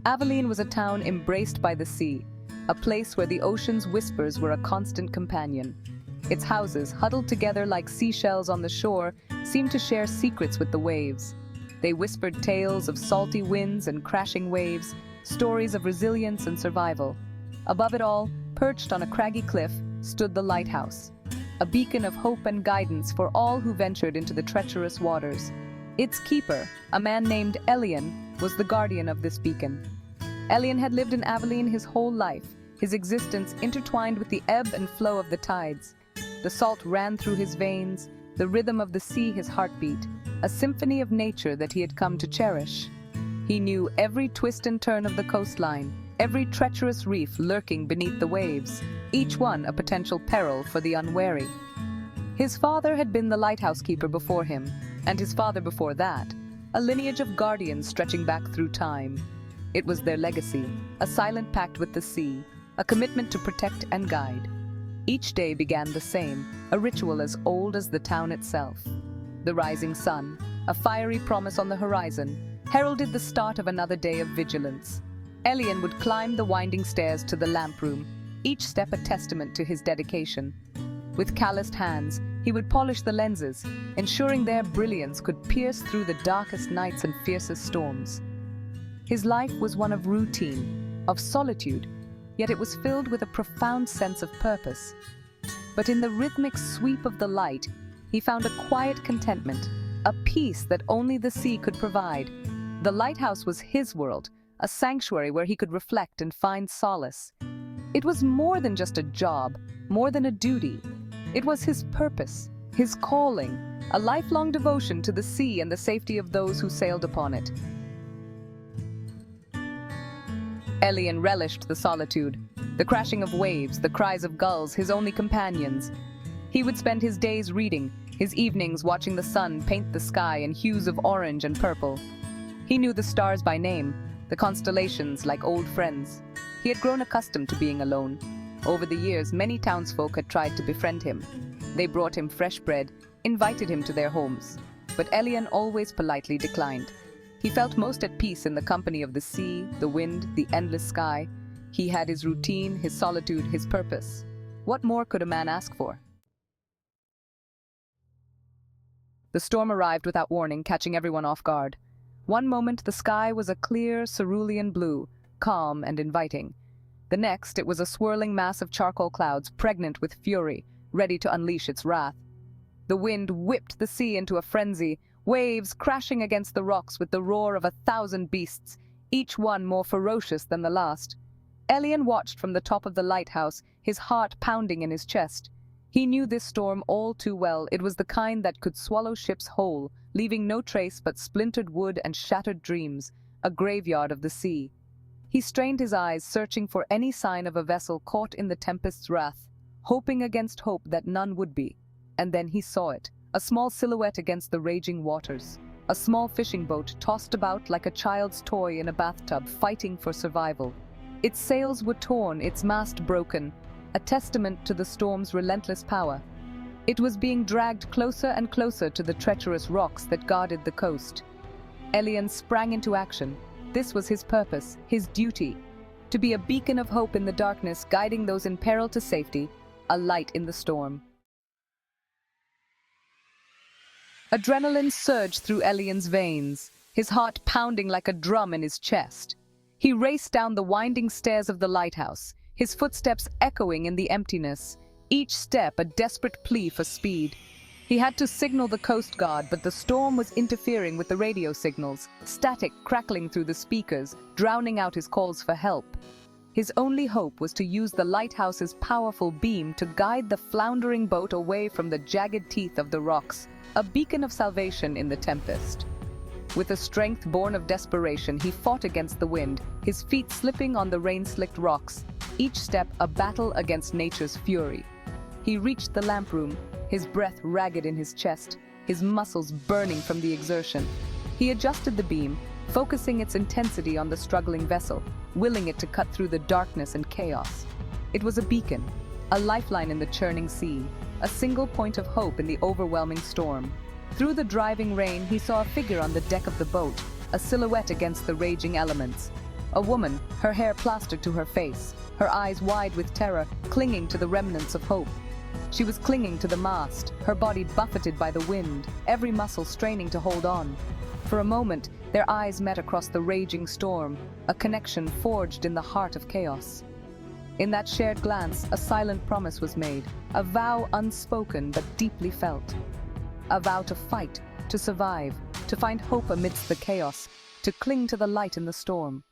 Aveline was a town embraced by the sea, a place where the ocean's whispers were a constant companion. Its houses, huddled together like seashells on the shore, seemed to share secrets with the waves. They whispered tales of salty winds and crashing waves, stories of resilience and survival. Above it all, perched on a craggy cliff, stood the lighthouse, a beacon of hope and guidance for all who ventured into the treacherous waters. Its keeper, a man named Elian, was the guardian of this beacon. Elian had lived in Aveline his whole life, his existence intertwined with the ebb and flow of the tides. The salt ran through his veins, the rhythm of the sea his heartbeat, a symphony of nature that he had come to cherish. He knew every twist and turn of the coastline, every treacherous reef lurking beneath the waves, each one a potential peril for the unwary. His father had been the lighthouse keeper before him, and his father before that, a lineage of guardians stretching back through time. It was their legacy, a silent pact with the sea, a commitment to protect and guide. Each day began the same, a ritual as old as the town itself. The rising sun, a fiery promise on the horizon, heralded the start of another day of vigilance. Elian would climb the winding stairs to the lamp room, each step a testament to his dedication. With calloused hands, he would polish the lenses, ensuring their brilliance could pierce through the darkest nights and fiercest storms. His life was one of routine, of solitude, yet it was filled with a profound sense of purpose. But in the rhythmic sweep of the light, he found a quiet contentment, a peace that only the sea could provide. The lighthouse was his world, a sanctuary where he could reflect and find solace. It was more than just a job, more than a duty. It was his purpose, his calling, a lifelong devotion to the sea and the safety of those who sailed upon it. Elian relished the solitude, the crashing of waves, the cries of gulls, his only companions. He would spend his days reading, his evenings watching the sun paint the sky in hues of orange and purple. He knew the stars by name, the constellations like old friends. He had grown accustomed to being alone. Over the years, many townsfolk had tried to befriend him. They brought him fresh bread, invited him to their homes. But Elian always politely declined. He felt most at peace in the company of the sea, the wind, the endless sky. He had his routine, his solitude, his purpose. What more could a man ask for? The storm arrived without warning, catching everyone off guard. One moment the sky was a clear, cerulean blue, calm and inviting. The next it was a swirling mass of charcoal clouds, pregnant with fury, ready to unleash its wrath. The wind whipped the sea into a frenzy, waves crashing against the rocks with the roar of 1,000 beasts, each one more ferocious than the last. Elian watched from the top of the lighthouse, his heart pounding in his chest. He knew this storm all too well. It was the kind that could swallow ships whole, leaving no trace but splintered wood and shattered dreams, a graveyard of the sea. He strained his eyes, searching for any sign of a vessel caught in the tempest's wrath, hoping against hope that none would be. And then he saw it, a small silhouette against the raging waters. A small fishing boat tossed about like a child's toy in a bathtub, fighting for survival. Its sails were torn, its mast broken, a testament to the storm's relentless power. It was being dragged closer and closer to the treacherous rocks that guarded the coast. Elian sprang into action. This was his purpose, his duty, to be a beacon of hope in the darkness, guiding those in peril to safety, a light in the storm. Adrenaline surged through Elian's veins, his heart pounding like a drum in his chest. He raced down the winding stairs of the lighthouse, his footsteps echoing in the emptiness, each step a desperate plea for speed. He had to signal the Coast Guard, but the storm was interfering with the radio signals, static crackling through the speakers, drowning out his calls for help. His only hope was to use the lighthouse's powerful beam to guide the floundering boat away from the jagged teeth of the rocks, a beacon of salvation in the tempest. With a strength born of desperation, he fought against the wind, his feet slipping on the rain-slicked rocks, each step a battle against nature's fury. He reached the lamp room, his breath ragged in his chest, his muscles burning from the exertion. He adjusted the beam, focusing its intensity on the struggling vessel, willing it to cut through the darkness and chaos. It was a beacon, a lifeline in the churning sea, a single point of hope in the overwhelming storm. Through the driving rain, he saw a figure on the deck of the boat, a silhouette against the raging elements. A woman, her hair plastered to her face, her eyes wide with terror, clinging to the remnants of hope. She was clinging to the mast, her body buffeted by the wind, every muscle straining to hold on. For a moment, their eyes met across the raging storm, a connection forged in the heart of chaos. In that shared glance, a silent promise was made, a vow unspoken but deeply felt. A vow to fight, to survive, to find hope amidst the chaos, to cling to the light in the storm.